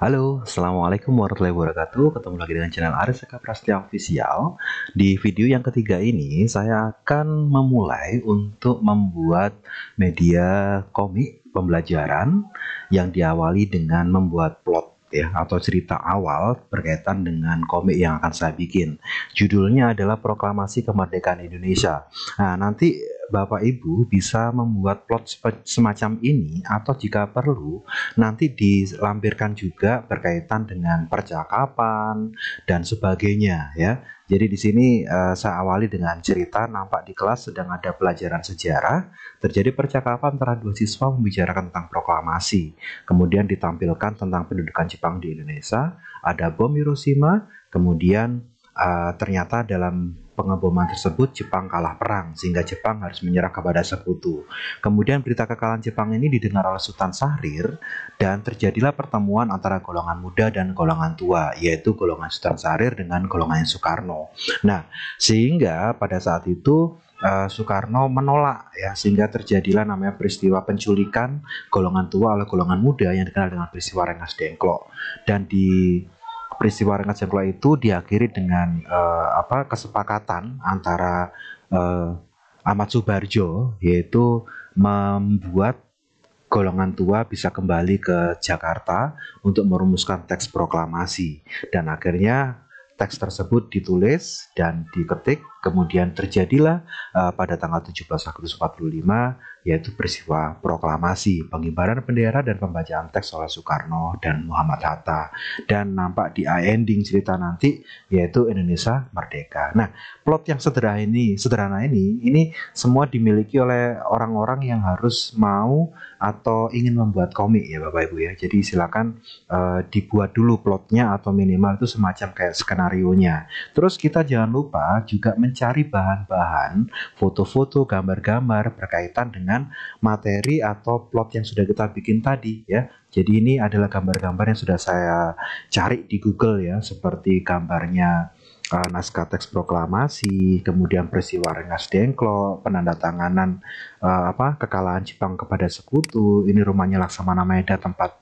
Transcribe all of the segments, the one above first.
Halo, Assalamualaikum warahmatullahi wabarakatuh. Ketemu lagi dengan channel Aris Eka Prasetya Official. Di video yang ketiga ini, saya akan memulai untuk membuat media komik pembelajaran yang diawali dengan membuat plot ya atau cerita awal berkaitan dengan komik yang akan saya bikin. Judulnya adalah Proklamasi Kemerdekaan Indonesia. Nah, nanti Bapak Ibu bisa membuat plot semacam ini atau jika perlu nanti dilampirkan juga berkaitan dengan percakapan dan sebagainya ya. Jadi di sini saya awali dengan cerita nampak di kelas sedang ada pelajaran sejarah, terjadi percakapan antara dua siswa membicarakan tentang proklamasi. Kemudian ditampilkan tentang pendudukan Jepang di Indonesia, ada bom Hiroshima, kemudian ternyata dalam pengeboman tersebut Jepang kalah perang sehingga Jepang harus menyerah kepada sekutu. Kemudian berita kekalahan Jepang ini didengar oleh Sultan Syahrir dan terjadilah pertemuan antara golongan muda dan golongan tua, yaitu golongan Sultan Syahrir dengan golongan Soekarno. Nah, sehingga pada saat itu Soekarno menolak ya, sehingga terjadilah namanya peristiwa penculikan golongan tua oleh golongan muda yang dikenal dengan peristiwa Rengas Dengklok. Dan di peristiwa Rengas Dengklok itu diakhiri dengan kesepakatan antara Ahmad Subarjo, yaitu membuat golongan tua bisa kembali ke Jakarta untuk merumuskan teks proklamasi. Dan akhirnya teks tersebut ditulis dan diketik, kemudian terjadilah pada tanggal 17 Agustus 45 yaitu peristiwa proklamasi, pengibaran bendera dan pembacaan teks oleh Soekarno dan Muhammad Hatta. Dan nampak di ending cerita nanti yaitu Indonesia merdeka. Nah, plot yang sederhana ini semua dimiliki oleh orang-orang yang harus mau atau ingin membuat komik ya Bapak Ibu ya. Jadi silakan dibuat dulu plotnya atau minimal itu semacam kayak skenarionya. Terus kita jangan lupa juga mencari bahan-bahan, foto-foto, gambar-gambar berkaitan dengan materi atau plot yang sudah kita bikin tadi ya. Jadi ini adalah gambar-gambar yang sudah saya cari di Google ya, seperti gambarnya naskah teks proklamasi, kemudian peristiwa Rengas Dengklok, penandatanganan kekalahan Jepang kepada sekutu. Ini rumahnya Laksamana Maeda, tempat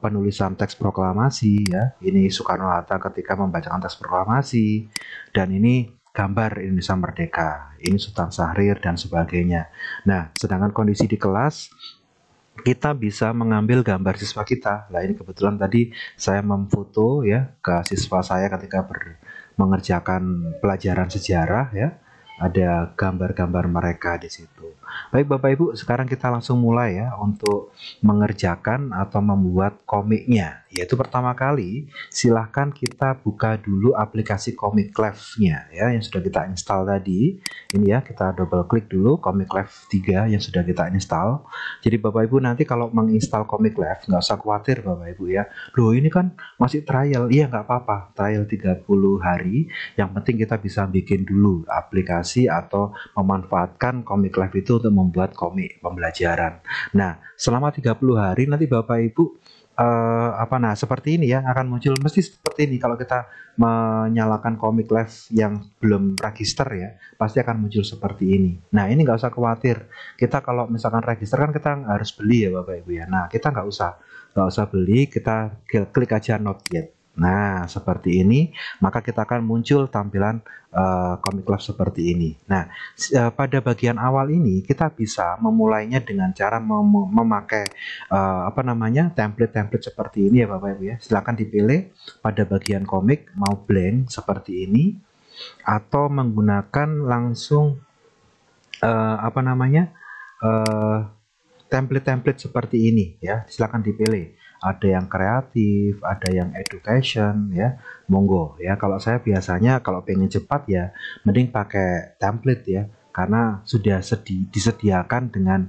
penulisan teks proklamasi ya. Ini Soekarno Hatta ketika membacakan teks proklamasi. Dan ini gambar Indonesia Merdeka. Ini Sultan Syahrir dan sebagainya. Nah, sedangkan kondisi di kelas kita bisa mengambil gambar siswa kita. Nah, ini kebetulan tadi saya memfoto ya ke siswa saya ketika mengerjakan pelajaran sejarah ya. Ada gambar-gambar mereka di situ. Baik Bapak Ibu, sekarang kita langsung mulai ya untuk mengerjakan atau membuat komiknya. Yaitu pertama kali silahkan kita buka dulu aplikasi Comic Clef-nya ya, yang sudah kita install tadi. Ini ya, kita double klik dulu Comic Clef 3 yang sudah kita install. Jadi Bapak Ibu nanti kalau menginstal Comic Clef nggak usah khawatir Bapak Ibu ya. Loh ini kan masih trial. Iya nggak apa-apa, trial 30 hari. Yang penting kita bisa bikin dulu aplikasi atau memanfaatkan Comic Clef itu untuk membuat komik pembelajaran. Nah, selama 30 hari nanti Bapak Ibu seperti ini ya, akan muncul mesti seperti ini. Kalau kita menyalakan Comic Clef yang belum register ya, pasti akan muncul seperti ini. Nah, ini nggak usah khawatir. Kita kalau misalkan register kan kita harus beli ya Bapak Ibu ya. Nah, kita nggak usah beli, kita klik aja not yet. Nah, seperti ini, maka kita akan muncul tampilan Comic Clef seperti ini. Nah, pada bagian awal ini kita bisa memulainya dengan cara memakai template-template seperti ini ya Bapak Ibu ya. Silakan dipilih pada bagian komik mau blank seperti ini atau menggunakan langsung template-template seperti ini ya. Silakan dipilih. Ada yang kreatif, ada yang education ya, monggo ya. Kalau saya biasanya kalau pengen cepat ya mending pakai template ya, karena sudah disediakan dengan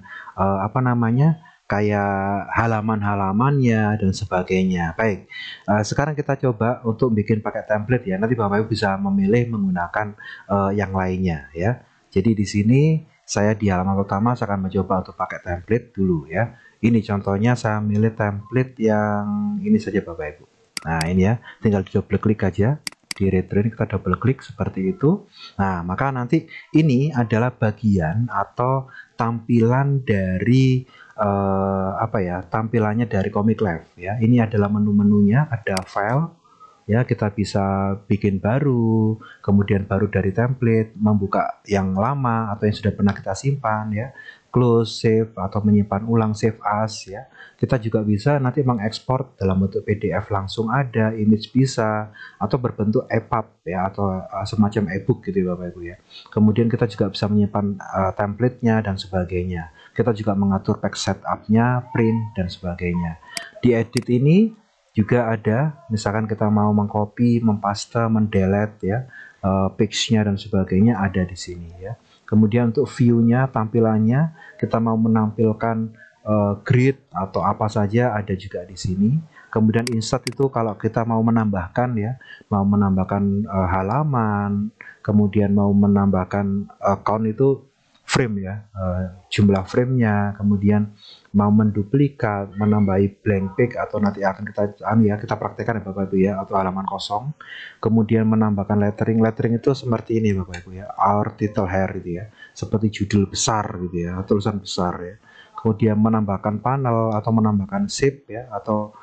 kayak halaman-halamannya dan sebagainya. Baik, sekarang kita coba untuk bikin pakai template ya. Nanti Bapak Ibu bisa memilih menggunakan yang lainnya ya. Jadi di sini saya di halaman pertama saya akan mencoba untuk pakai template dulu ya. Ini contohnya saya milih template yang ini saja Bapak Ibu. Nah ini ya, tinggal di double klik aja. Di retro ini kita double klik seperti itu. Nah maka nanti ini adalah bagian atau tampilan dari apa ya, tampilannya dari Comic Live ya. Ini adalah menu-menunya, ada file ya, kita bisa bikin baru, kemudian baru dari template, membuka yang lama atau yang sudah pernah kita simpan ya, close, save, atau menyimpan ulang, save as ya. Kita juga bisa nanti mengekspor dalam bentuk PDF langsung ada, image bisa, atau berbentuk EPUB ya, atau semacam e-book gitu ya Bapak Ibu ya. Kemudian kita juga bisa menyimpan template-nya dan sebagainya. Kita juga mengatur pack setup-nya, print dan sebagainya. Di edit ini juga ada, misalkan kita mau mengcopy, mempaste, mendelete ya, page-nya dan sebagainya ada di sini ya. Kemudian untuk view-nya, tampilannya, kita mau menampilkan grid atau apa saja ada juga di sini. Kemudian insert itu kalau kita mau menambahkan ya, mau menambahkan halaman, kemudian mau menambahkan count itu frame ya, jumlah framenya, kemudian mau menduplikat, menambahi blank page atau nanti akan kita praktekkan ya Bapak Ibu ya, atau halaman kosong. Kemudian menambahkan lettering itu seperti ini Bapak Ibu ya, our title here gitu ya, seperti judul besar gitu ya, tulisan besar ya. Kemudian menambahkan panel atau menambahkan shape ya, atau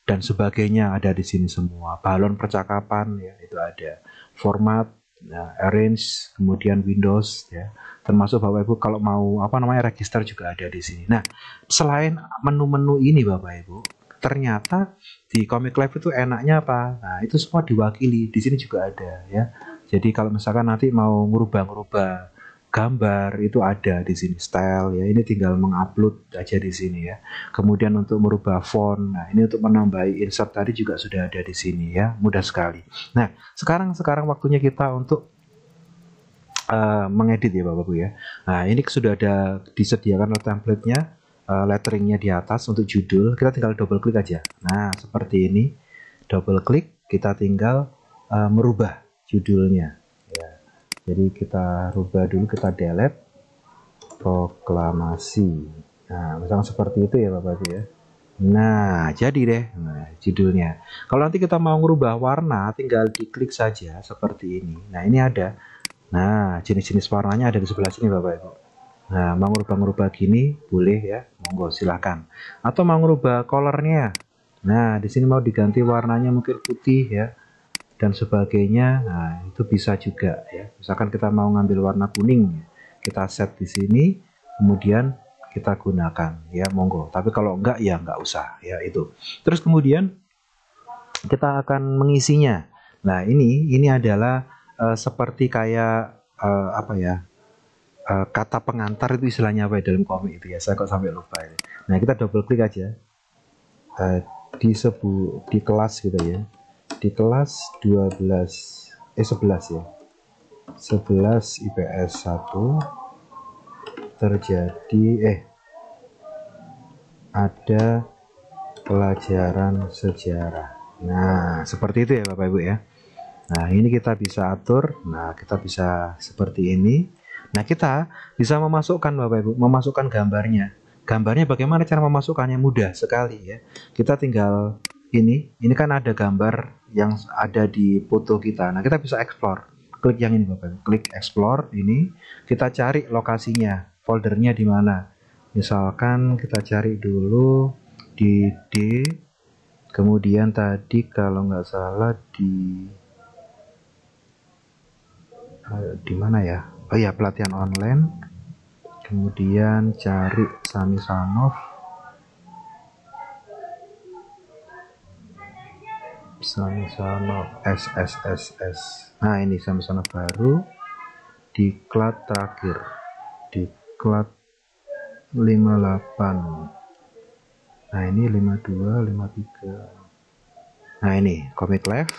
dan sebagainya ada di sini semua. Balon percakapan ya, itu ada. Format, ya, arrange, kemudian Windows ya. Termasuk Bapak Ibu kalau mau register juga ada di sini. Nah, selain menu-menu ini Bapak Ibu, ternyata di Comic Live itu enaknya apa? Nah, itu semua diwakili. Di sini juga ada ya. Jadi kalau misalkan nanti mau ngubah-ngubah gambar itu ada di sini, style ya, ini tinggal mengupload aja di sini ya. Kemudian untuk merubah font, nah ini untuk menambahi insert tadi juga sudah ada di sini ya, mudah sekali. Nah, sekarang waktunya kita untuk mengedit ya Bapak Ibu ya. Nah, ini sudah ada disediakan template-nya, letteringnya di atas untuk judul, kita tinggal double klik aja. Nah, seperti ini, double klik, kita tinggal merubah judulnya. Jadi kita rubah dulu, kita delete proklamasi. Nah, misalnya seperti itu ya Bapak Ibu ya. Nah, jadi deh judulnya. Kalau nanti kita mau merubah warna, tinggal diklik saja seperti ini. Nah, ini ada. Nah, jenis-jenis warnanya ada di sebelah sini Bapak Ibu. Nah, mau merubah gini boleh ya, monggo silahkan. Atau mau merubah colornya. Nah, di sini mau diganti warnanya mungkin putih ya, dan sebagainya. Nah, itu bisa juga ya. Misalkan kita mau ngambil warna kuning, kita set di sini, kemudian kita gunakan ya, monggo. Tapi kalau enggak ya enggak usah ya itu. Terus kemudian kita akan mengisinya. Nah, ini adalah seperti kayak kata pengantar itu istilahnya apa ya dalam komik itu ya. Saya kok sampai lupa ini. Nah, kita double klik aja di kelas gitu ya. Di kelas 11 ya, 11 IPS 1 terjadi ada pelajaran sejarah. Nah, seperti itu ya Bapak Ibu ya. Nah, ini kita bisa atur. Nah, kita bisa seperti ini. Nah, kita bisa memasukkan Bapak Ibu, memasukkan gambarnya. Gambarnya bagaimana cara memasukkannya? Mudah sekali ya. Kita tinggal ini kan ada gambar yang ada di foto kita. Nah, kita bisa explore. Klik yang ini Bapak Ibu. Klik explore ini, kita cari lokasinya, foldernya di mana. Misalkan kita cari dulu di D, kemudian tadi kalau nggak salah di mana ya? Oh ya, pelatihan online. Kemudian cari Sami Sanov. Sami Sanov SSSS. Nah, ini Sami Sanov baru. Diklat terakhir. Diklat 58. Nah, ini 52, 53. Nah, ini Comic Live.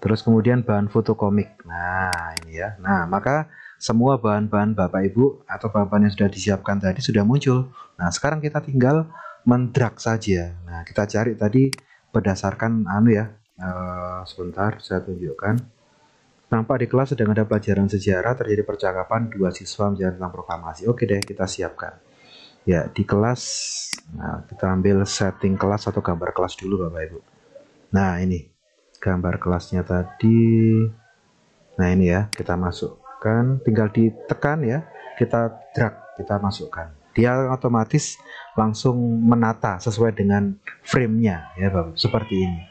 Terus kemudian bahan foto komik. Nah, ini ya. Nah, maka semua bahan-bahan Bapak Ibu atau bahan-bahan yang sudah disiapkan tadi sudah muncul. Nah, sekarang kita tinggal mendrag saja. Nah, kita cari tadi berdasarkan sebentar saya tunjukkan. Nampak di kelas sedang ada pelajaran sejarah, terjadi percakapan dua siswa menjelaskan tentang proklamasi. Oke deh, kita siapkan. Ya, di kelas, nah, kita ambil setting kelas atau gambar kelas dulu Bapak Ibu. Nah, ini gambar kelasnya tadi. Nah, ini ya, kita masukkan, tinggal ditekan ya, kita drag, kita masukkan. dia otomatis langsung menata sesuai dengan frame-nya ya Bapak, seperti ini.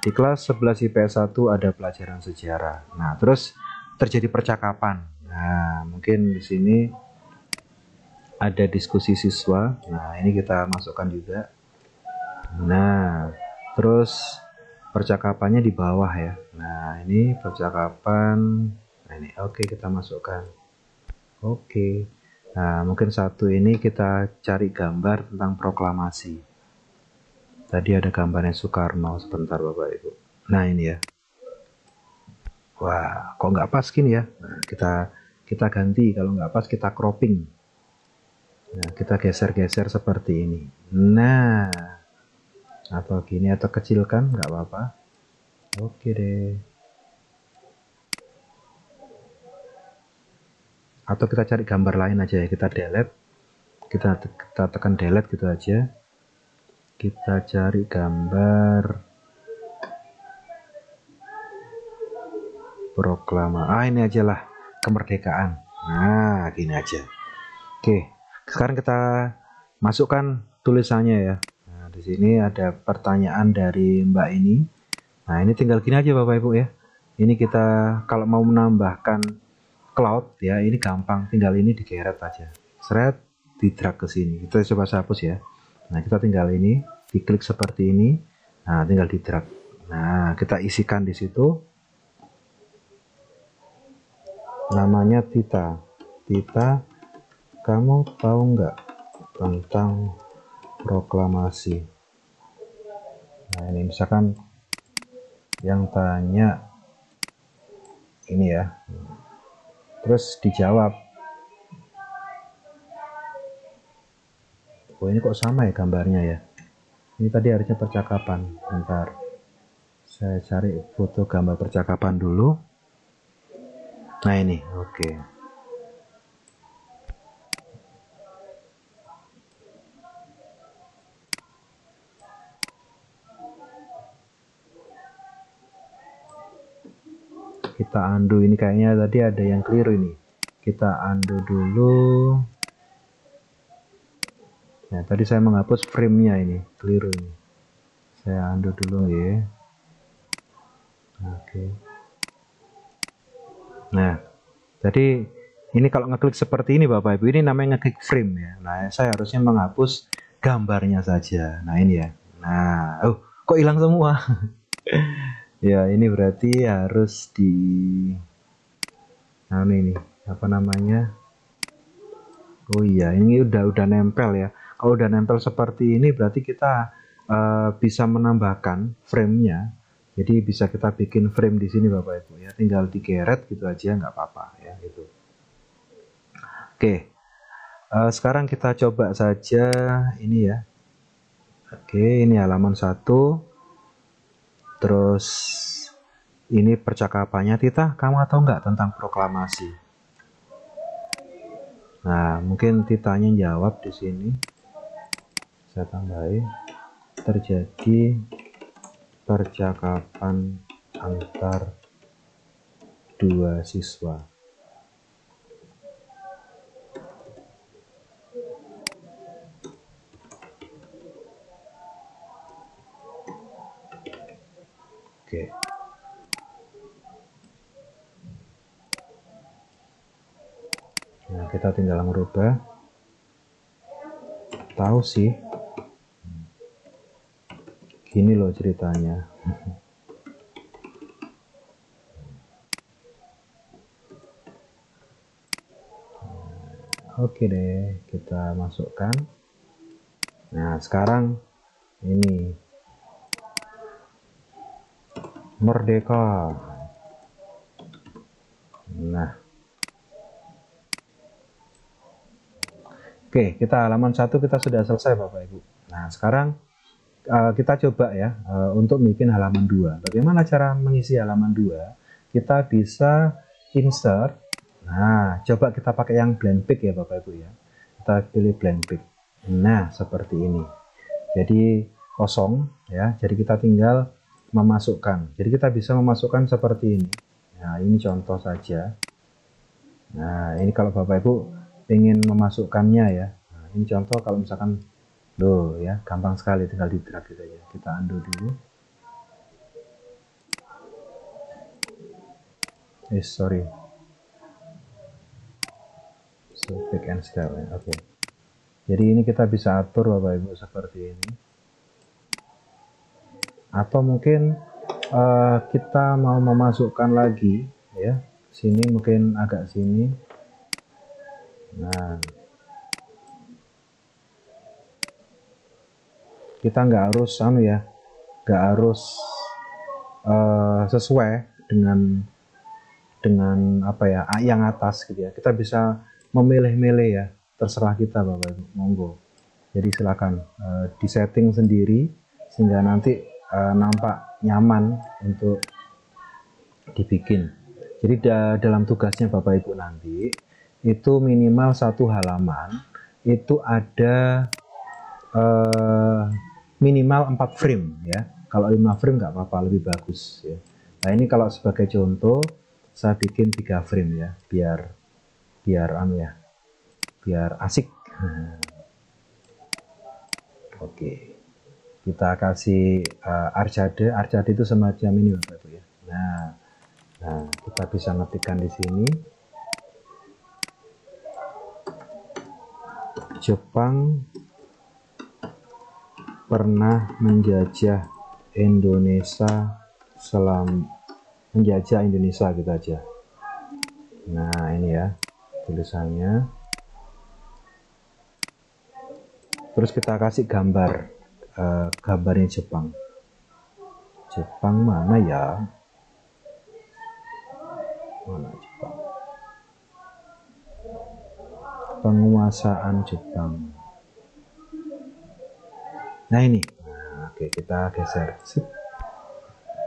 Di kelas 11 IPS 1 ada pelajaran sejarah. Nah, terus terjadi percakapan. Nah, mungkin di sini ada diskusi siswa. Nah, ini kita masukkan juga. Nah, terus percakapannya di bawah ya. Nah, ini percakapan. Nah, ini oke, kita masukkan. Oke. Nah, mungkin satu ini kita cari gambar tentang proklamasi. Tadi ada gambarnya Soekarno, sebentar Bapak Ibu. Nah, ini ya. Wah, kok nggak pas gini ya? Nah, kita ganti, kalau nggak pas kita cropping. Nah, kita geser-geser seperti ini. Nah, atau gini, atau kecilkan, nggak apa-apa. Oke deh. Atau kita cari gambar lain aja ya, kita delete. Kita tekan delete gitu aja. Kita cari gambar proklama. Ini aja lah, kemerdekaan. Nah, gini aja. Oke, sekarang kita masukkan tulisannya ya. Nah, di sini ada pertanyaan dari Mbak ini. Nah, ini tinggal gini aja Bapak Ibu ya. Ini kita kalau mau menambahkan cloud ya, ini gampang, tinggal ini digeret aja. Seret, di drag ke sini. Kita coba hapus ya. Nah, kita tinggal ini, diklik seperti ini. Nah, tinggal di drag. Nah, kita isikan di situ. Namanya Tita. Tita, kamu tahu nggak tentang proklamasi? Nah, ini misalkan yang tanya ini ya. Terus dijawab. Oh, ini kok sama ya gambarnya ya? Ini tadi harusnya percakapan. Bentar. Saya cari foto gambar percakapan dulu. Nah, ini. Oke. Kita undo, ini kayaknya tadi ada yang keliru ini. Kita undo dulu. Nah, tadi saya menghapus frame-nya, ini keliru ini. Saya undo dulu ya. Oke. Nah, jadi ini kalau ngeklik seperti ini Bapak Ibu, ini namanya ngeklik frame ya. Nah, saya harusnya menghapus gambarnya saja. Nah, ini ya. Nah, kok hilang semua? Ya, ini berarti harus di ini apa namanya? Oh iya, ini udah nempel ya. Kalau udah nempel seperti ini berarti kita bisa menambahkan frame-nya. Jadi bisa kita bikin frame di sini Bapak Ibu ya. Tinggal digeret gitu aja, nggak apa-apa ya gitu. Oke. Sekarang kita coba saja ini ya. Oke, ini halaman 1. Terus ini percakapannya, Tita, kamu tahu nggak tentang proklamasi? Nah, mungkin Titanya jawab di sini. Saya tambahin, terjadi percakapan antar dua siswa. Oke. Nah, kita tinggal merubah. Tahu sih. Gini loh ceritanya. Oke deh, kita masukkan. Nah, sekarang ini merdeka. Nah, oke, kita halaman 1 kita sudah selesai Bapak Ibu. Nah, sekarang kita coba ya untuk bikin halaman 2. Bagaimana cara mengisi halaman 2? Kita bisa insert. Nah, coba kita pakai yang blank page ya Bapak Ibu ya. Kita pilih blank page. Nah, seperti ini. Jadi kosong ya. Jadi kita tinggal memasukkan. Jadi kita bisa memasukkan seperti ini. Nah, ini contoh saja. Nah, ini kalau Bapak Ibu ingin memasukkannya ya. Nah, Ini contoh kalau misalkan loh ya, gampang sekali, tinggal di drag gitu aja. Kita undo dulu. Sorry. So back and style ya. Oke. Jadi ini kita bisa atur Bapak Ibu seperti ini. Atau mungkin kita mau memasukkan lagi ya. Sini mungkin agak sini. Nah, kita nggak harus ya, nggak harus sesuai dengan apa ya, yang atas gitu ya. Kita bisa memilih-milih ya, terserah kita Bapak Ibu, monggo. Jadi silakan disetting sendiri sehingga nanti nampak nyaman untuk dibikin. Jadi dalam tugasnya Bapak Ibu nanti itu minimal 1 halaman itu ada minimal 4 frame ya. Kalau 5 frame nggak apa-apa, lebih bagus ya. Nah ini kalau sebagai contoh saya bikin 3 frame ya, biar biar asik. Oke, kita kasih arcade itu semacam ini Bapak Ibu ya. Nah kita bisa ngetikkan di sini Jepang pernah menjajah Indonesia menjajah Indonesia gitu aja. Nah ini ya tulisannya. Terus kita kasih gambar gambarnya Jepang. Jepang mana ya? Mana Jepang? Penguasaan Jepang. Nah ini. Nah, oke, kita geser. Sip.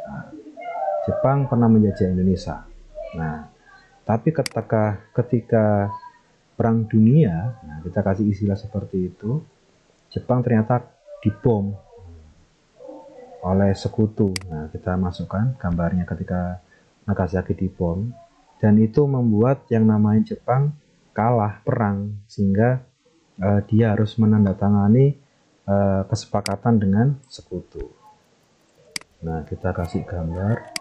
Nah, Jepang pernah menjajah Indonesia. Nah, tapi ketika Perang Dunia, nah kita kasih istilah seperti itu, Jepang ternyata dibom oleh sekutu. Nah, kita masukkan gambarnya ketika Nagasaki dibom, dan itu membuat yang namanya Jepang kalah perang, sehingga dia harus menandatangani kesepakatan dengan sekutu. Nah, kita kasih gambar.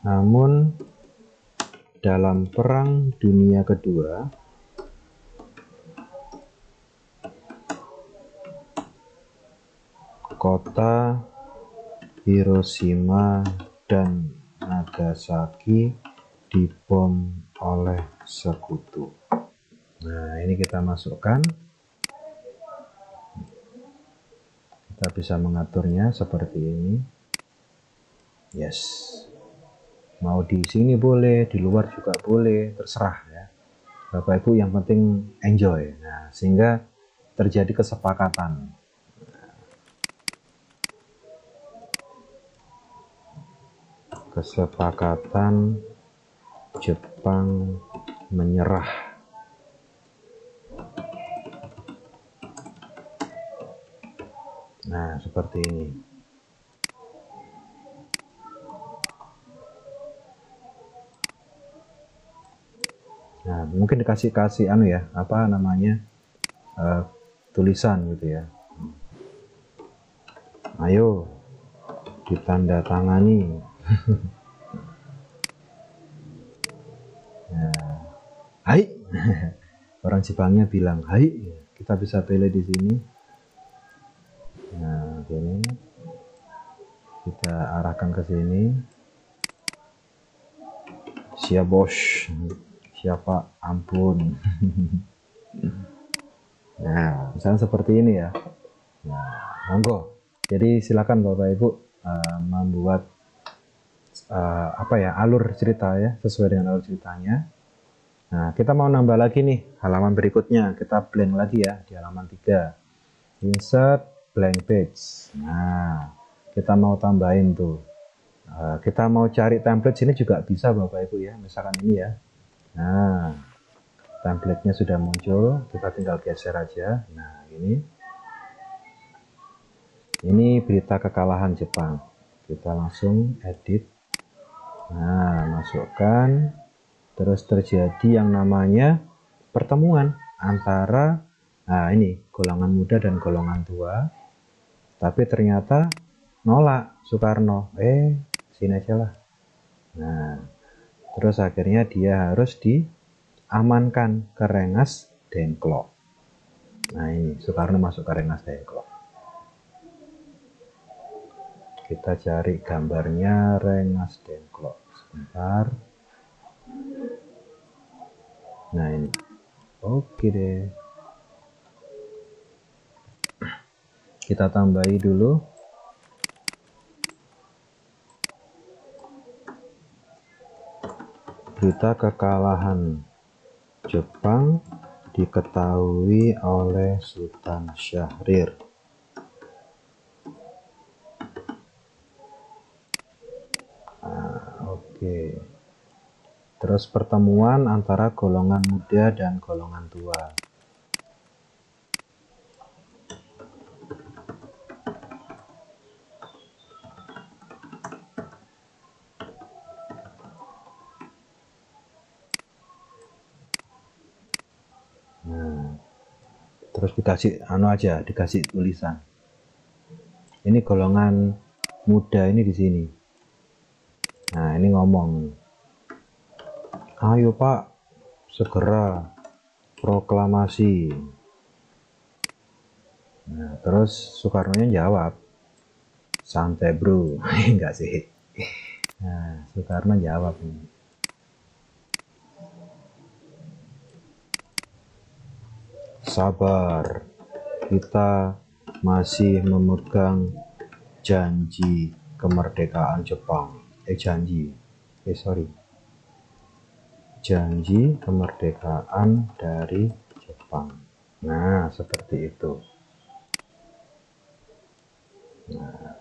Namun dalam Perang Dunia Kedua, kota Hiroshima dan Nagasaki dibom oleh sekutu. Nah, ini kita masukkan. Kita bisa mengaturnya seperti ini. Yes. Mau di sini boleh, di luar juga boleh, terserah ya. Bapak Ibu yang penting enjoy. Nah, sehingga terjadi kesepakatan. Kesepakatan Jepang menyerah. Nah, seperti ini. Nah, mungkin dikasih ya, apa namanya, tulisan gitu ya. Ayo ditandatangani. Nah, hai. Orang Jepangnya bilang hai. Kita bisa pilih di sini. Nah, ini kita arahkan ke sini. Siap bos. Siapa? Ampun. Nah, misalnya seperti ini ya. Nah, monggo. Jadi silakan Bapak Ibu membuat apa ya, alur cerita ya, sesuai dengan alur ceritanya. Nah, kita mau nambah lagi nih halaman berikutnya. Kita blank lagi ya di halaman 3. Insert blank page. Nah, kita mau tambahin tuh. Kita mau cari template sini juga bisa Bapak Ibu ya. Misalkan ini ya. Nah, template-nya sudah muncul. Kita tinggal geser aja. Nah, ini berita kekalahan Jepang. Kita langsung edit. Nah, masukkan. terus terjadi yang namanya pertemuan antara ini golongan muda dan golongan tua, tapi ternyata nolak Soekarno, sini aja lah. Nah, terus akhirnya dia harus diamankan ke Rengas Dengklok. Nah, ini Soekarno masuk ke Rengas Dengklok. Kita cari gambarnya Rengas Dengklok sebentar. Nah, ini oke deh, kita tambahi dulu. Berita kekalahan Jepang diketahui oleh Sultan Syahrir. Oke. Terus pertemuan antara golongan muda dan golongan tua. Nah, terus dikasih dikasih tulisan. Ini golongan muda ini di sini. Nah, ini ngomong, ayo Pak, segera proklamasi. Nah, terus Soekarno-nya jawab, santai bro. Enggak sih. Nah, Soekarno jawab ini, sabar, kita masih memegang janji kemerdekaan Jepang. Janji kemerdekaan dari Jepang. Nah, seperti itu. Nah,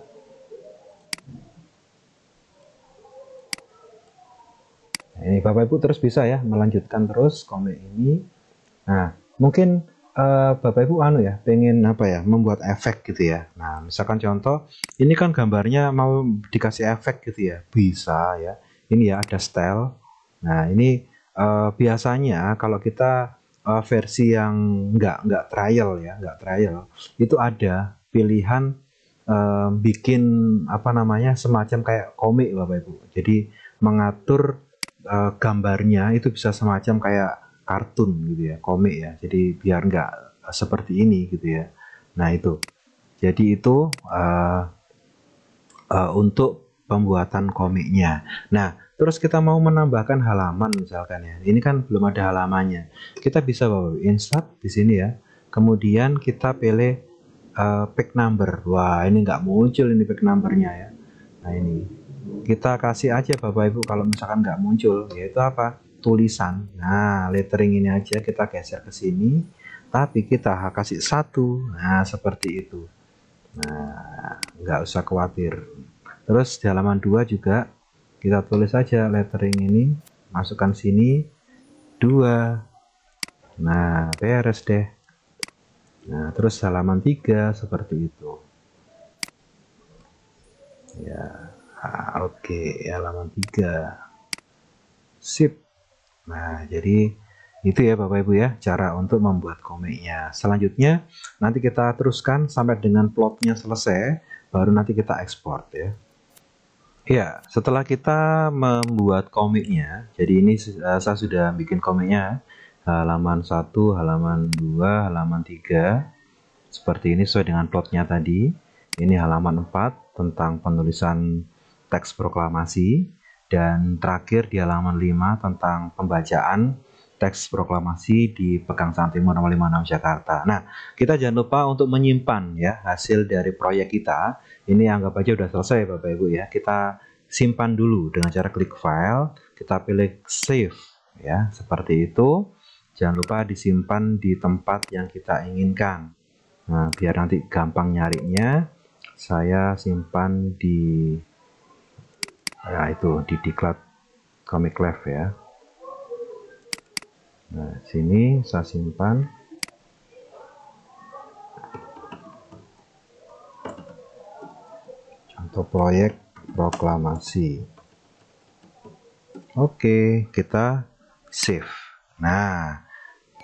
ini Bapak Ibu terus bisa ya melanjutkan terus komik ini. Nah, mungkin Bapak Ibu pengen membuat efek gitu ya. Nah, misalkan contoh, ini kan gambarnya mau dikasih efek gitu ya, bisa ya. Ini ya ada style. Nah, ini biasanya kalau kita versi yang nggak trial ya, nggak trial, itu ada pilihan bikin semacam kayak komik Bapak Ibu. Jadi mengatur gambarnya itu bisa semacam kayak kartun gitu ya, komik ya. Jadi biar nggak seperti ini gitu ya. Nah itu. Jadi itu untuk pembuatan komiknya. Nah, terus kita mau menambahkan halaman misalkan ya. Ini kan belum ada halamannya. Kita bisa bawa insert di sini ya. Kemudian kita pilih page number. Wah, ini nggak muncul ini page numbernya ya. Nah ini kita kasih aja Bapak Ibu, kalau misalkan nggak muncul, yaitu apa? Tulisan. Nah, lettering ini aja kita geser ke sini, tapi kita kasih satu. Nah, seperti itu. Nah, nggak usah khawatir. Terus di halaman 2 juga kita tulis saja lettering ini, masukkan sini 2. Nah, beres deh. Nah, terus halaman 3 seperti itu. Ya, oke, halaman 3. Sip. Nah, jadi itu ya Bapak Ibu ya, cara untuk membuat komiknya. Selanjutnya, nanti kita teruskan sampai dengan plotnya selesai, baru nanti kita ekspor ya. Ya, setelah kita membuat komiknya, jadi ini saya sudah bikin komiknya, halaman 1, halaman 2, halaman 3, seperti ini sesuai dengan plotnya tadi. Ini halaman 4 tentang penulisan teks proklamasi, dan terakhir di halaman 5 tentang pembacaan teks proklamasi di Pegangsaan Timur nomor 56 Jakarta. Nah, kita jangan lupa untuk menyimpan ya hasil dari proyek kita. Ini anggap aja udah selesai Bapak Ibu ya. Kita simpan dulu dengan cara klik file, kita pilih save ya, seperti itu. Jangan lupa disimpan di tempat yang kita inginkan. Nah, biar nanti gampang nyarinya, saya simpan di di Diklat Comic Lab ya. Nah, sini saya simpan. Contoh proyek proklamasi. Oke, kita save. Nah,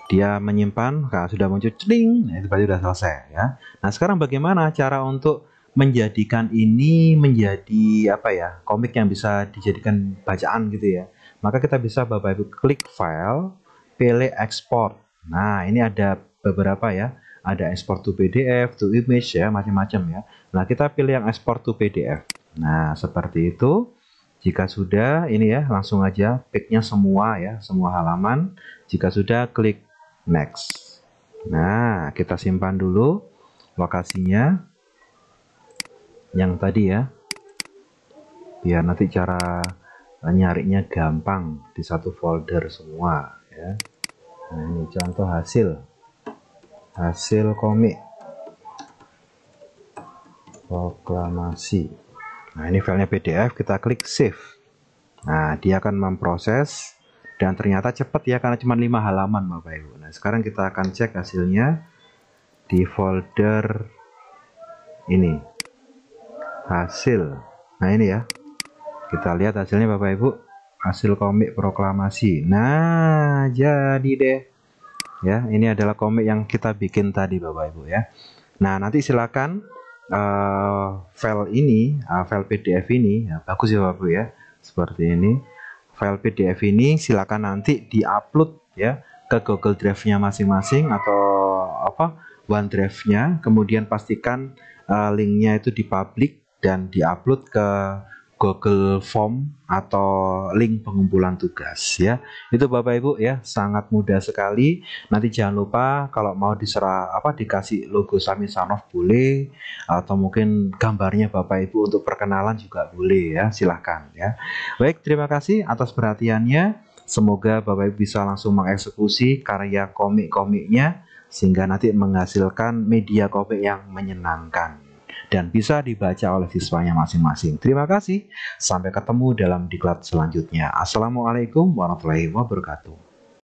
dia menyimpan, kalau sudah muncul cling, itu berarti sudah selesai ya. Nah, sekarang bagaimana cara untuk menjadikan ini menjadi apa ya, komik yang bisa dijadikan bacaan gitu ya. Maka kita bisa Bapak Ibu klik file, pilih export. Nah, ini ada beberapa ya. Ada export to PDF, to image ya, macam-macam ya. Nah, kita pilih yang export to PDF. Nah, seperti itu. Jika sudah, ini ya, langsung aja picknya semua ya, semua halaman. Jika sudah, klik next. Nah, kita simpan dulu lokasinya yang tadi ya, biar nanti cara nyarinya gampang di satu folder semua ya. Nah, ini contoh hasil komik proklamasi. Nah, ini filenya PDF, kita klik save. Nah, dia akan memproses dan ternyata cepat ya, karena cuma 5 halaman Bapak Ibu. Nah, sekarang kita akan cek hasilnya di folder ini, hasil. Nah, ini ya, kita lihat hasilnya Bapak Ibu, hasil komik proklamasi. Nah, jadi deh ya, ini adalah komik yang kita bikin tadi Bapak Ibu ya. Nah, nanti silakan file ini, file PDF ini ya, bagus ya Bapak Ibu ya, seperti ini. File PDF ini silakan nanti diupload ya ke Google Drive-nya masing-masing atau apa, OneDrive-nya. Kemudian pastikan linknya itu dipublish dan diupload ke Google Form atau link pengumpulan tugas ya. Itu Bapak Ibu ya, sangat mudah sekali. Nanti jangan lupa kalau mau diserah dikasih logo Samin Sanof boleh, atau mungkin gambarnya Bapak Ibu untuk perkenalan juga boleh ya, silahkan ya. Baik, terima kasih atas perhatiannya. Semoga Bapak Ibu bisa langsung mengeksekusi karya komik-komiknya sehingga nanti menghasilkan media komik yang menyenangkan dan bisa dibaca oleh siswanya masing-masing. Terima kasih. Sampai ketemu dalam diklat selanjutnya. Assalamualaikum warahmatullahi wabarakatuh.